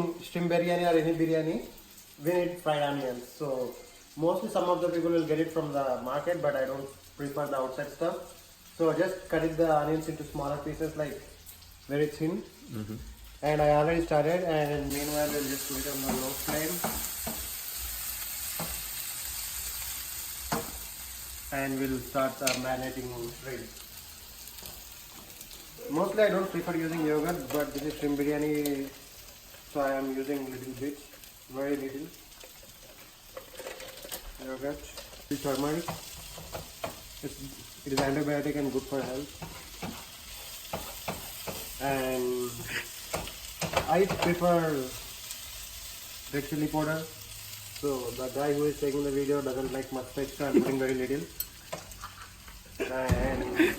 making shrimp biryani or any biryani, we need fried onions. So mostly some of the people will get it from the market, but I don't prefer the outside stuff. So just cut it the onions into smaller pieces, like very thin. And I already started, and meanwhile we'll just put it on the low flame. And we'll start marinating shrimp. Mostly I don't prefer using yogurt, but this is shrimp biryani, so I am using little bit, very little yogurt. This turmeric, it is antibiotic and good for health. And I prefer red chili powder. So the guy who is taking the video doesn't like much texture. I'm putting very little. And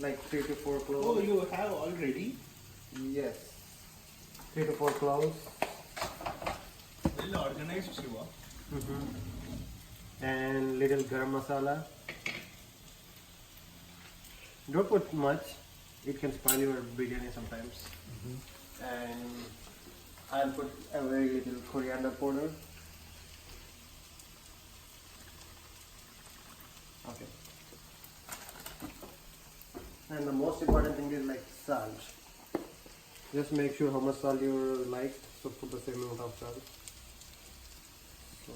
like 3 to 4 cloves. Oh, you have already? Yes. 3 to 4 cloves. Well organized, Shiva. And little garam masala. Don't put much. It can spoil your biryani sometimes. And I'll put a very little coriander powder. Okay. And the most important thing is like salt. Just make sure how much salt you like, so put the same amount of salt. So,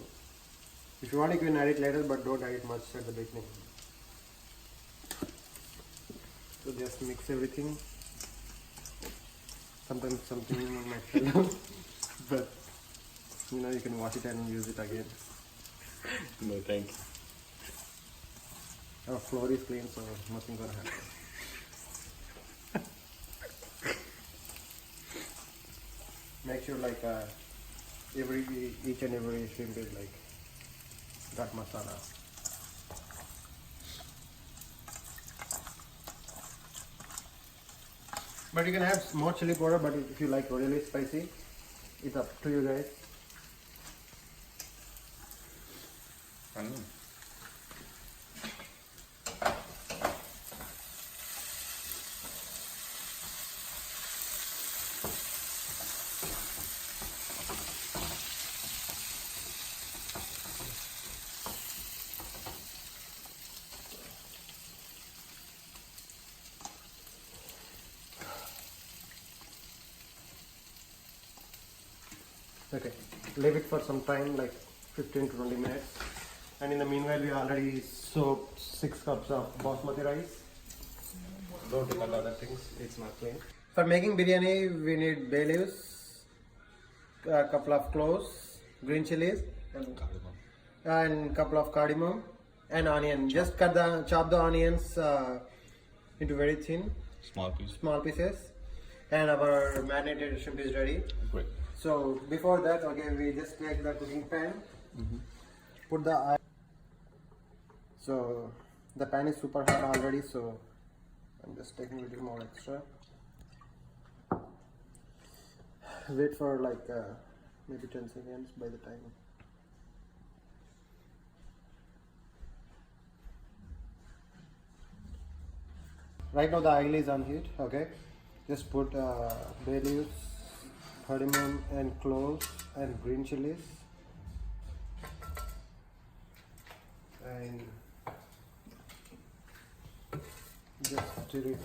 if you want you can add it later, but don't add it much at the beginning. So just mix everything. Sometimes something might fall out, but you can wash it and use it again. No, thank you. Our floor is clean, so nothing gonna happen. Make sure like each and every shrimp is like got masala. But you can have more chili powder, but if you like really spicy, it's up to you guys. Okay, leave it for some time, like 15 to 20 minutes. And in the meanwhile, we already soaked 6 cups of basmati rice. Don't depend on other things, it's not clean. For making biryani, we need bay leaves, a couple of cloves, green chilies, and couple of cardamom, and onion. Just chop the onions into very thin, small pieces, and our marinated shrimp is ready. Great. So before that, okay, we just take the cooking pan, put the oil. So the pan is super hot already, so I'm just taking a little more extra. Wait for like maybe 10 seconds by the time. Right now the oil is on heat, okay. Just put bay leaves, cardamom and cloves and green chilies, and just stir it.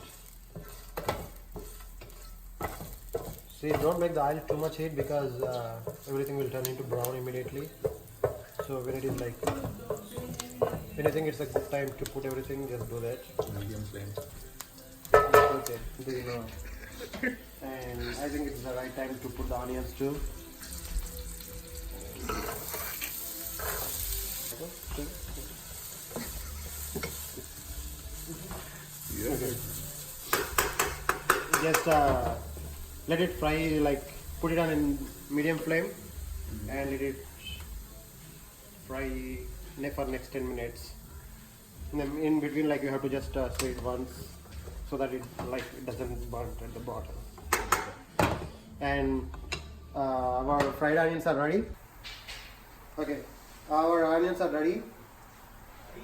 See, don't make the oil too much heat because everything will turn into brown immediately. So when it is like, when I think it's a good time to put everything, just do that. Medium flame. Okay, there you go. And I think it's the right time to put the onions too. Yeah. Okay. Just let it fry, like put it on in medium flame and let it fry for next 10 minutes. In between, like you have to just stir it once so that it doesn't burn at the bottom. And our fried onions are ready. Okay, our onions are ready.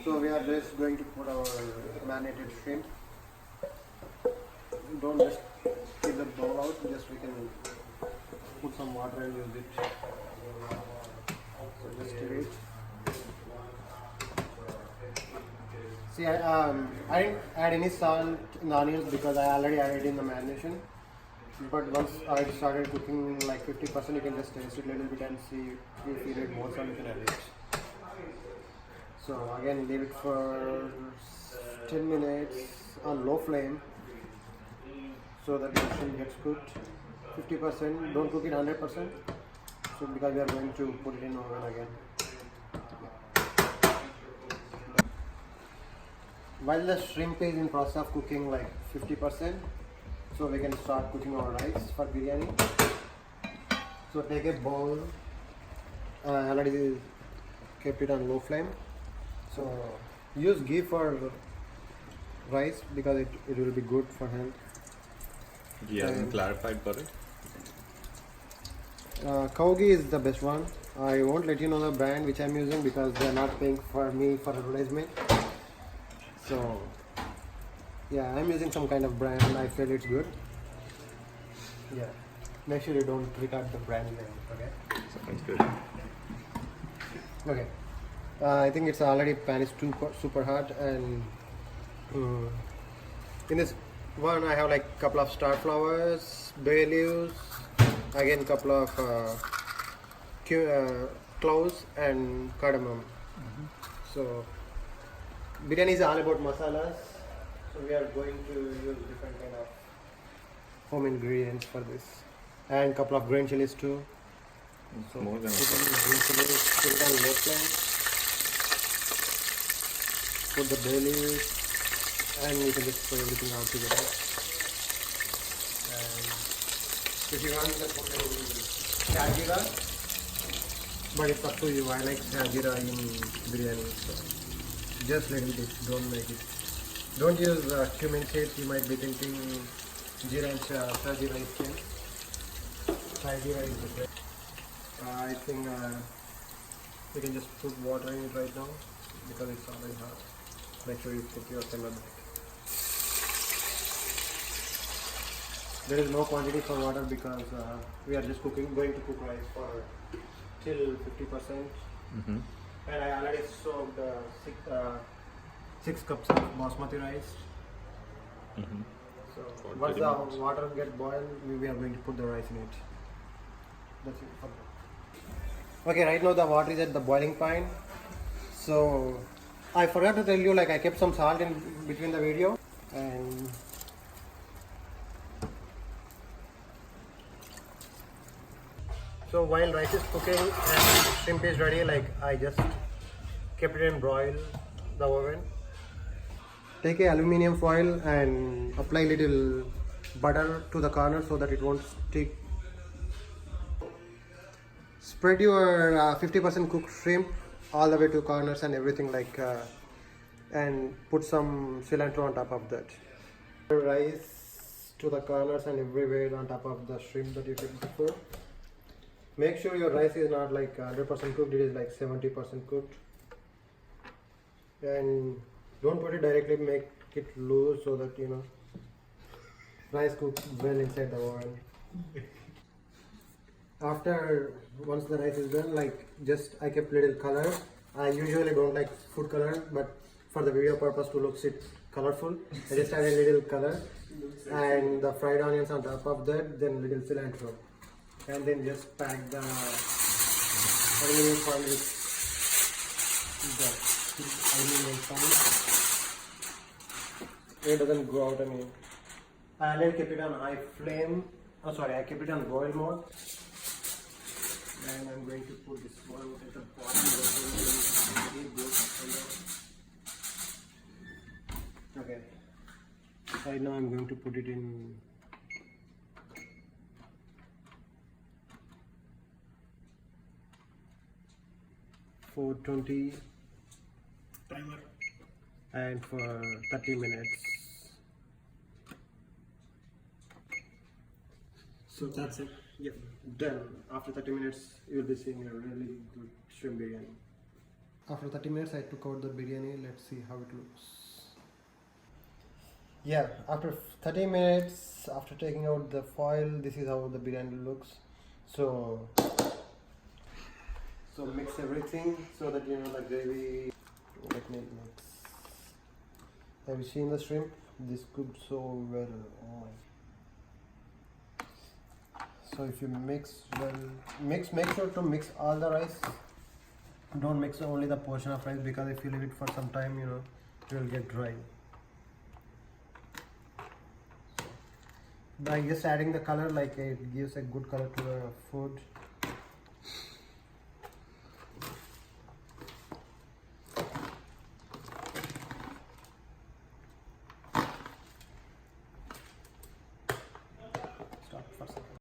So we are just going to put our marinated shrimp. don't just keep the bowl out, just we can put some water and use it. So just stir it. See, I didn't add any salt in the onions because I already added in the marination. But once I started cooking like 50%, you can just taste it a little bit and see if you need more salt, you can add it. So again, leave it for 10 minutes on low flame so that the shrimp gets cooked. 50%, don't cook it 100%. So because we are going to put it in oven again. While the shrimp is in process of cooking like 50%, so we can start cooking our rice for biryani. So take a bowl, I already kept it on low flame. So use ghee for rice because it will be good for health. You haven't clarified for it? Cow ghee is the best one. I won't let you know the brand which I'm using because they're not paying for me for advertisement. So yeah, I'm using some kind of brand and I feel it's good. Yeah, make sure you don't record the brand name, okay? Sounds good. Okay, I think it's already pan is super hot and in this one I have like couple of star flowers, bay leaves, again couple of cloves and cardamom. So biryani is all about masalas, so we are going to use different kind of home ingredients for this and couple of green chilies too. So More than put in green chilies, put it on low flame, put the bay leaves and you can just throw everything out together. And if you want you can put in shajira, but it's up to you. I like shajira in biryani, so just little bit, don't make it. Don't use cumin seeds, you might be thinking jeera and shajira is same. Shajira is the best. I think you can just put water in it right now because it's already hot. Make sure you put your camera back. There is no quantity for water because we are just going to cook rice for till 50%. And I already soaked 6 cups of basmati rice. So once the water gets boiled, we are going to put the rice in it. That's it for now. Okay, right now the water is at the boiling point. So I forgot to tell you, like I kept some salt in between the video and so while rice is cooking and shrimp is ready, like I just kept it in broil the oven. Take a aluminium foil and apply little butter to the corner so that it won't stick. Spread your 50% cooked shrimp all the way to corners and everything and put some cilantro on top of that. Rice to the corners and everywhere on top of the shrimp that you cooked before. Make sure your rice is not like 100% cooked, it is like 70% cooked. And don't put it directly, make it loose so that rice cooks well inside the oven. After once the rice is done, I kept little color. I usually don't like food color, but for the video purpose to look colorful, I just added a little color and the fried onions on top of that, then little cilantro, and then just pack the aluminum foil with the aluminum foil. It doesn't go out. I already kept it on high flame. Oh, sorry, I kept it on boil mode. And I'm going to put this one at the bottom. Okay. Right now I'm going to put it in 420 timer and for 30 minutes. So that's it. Yep, done. After 30 minutes, you'll be seeing a really good shrimp biryani. After 30 minutes, I took out the biryani. Let's see how it looks. Yeah, after 30 minutes, after taking out the foil, this is how the biryani looks. So mix everything so that you know the gravy. Let me mix. Have you seen the shrimp? This cooked so well. Oh my. So if you mix well, make sure to mix all the rice. Don't mix only the portion of rice, because if you leave it for some time, you know, it will get dry. By just adding the color, like it gives a good color to the food.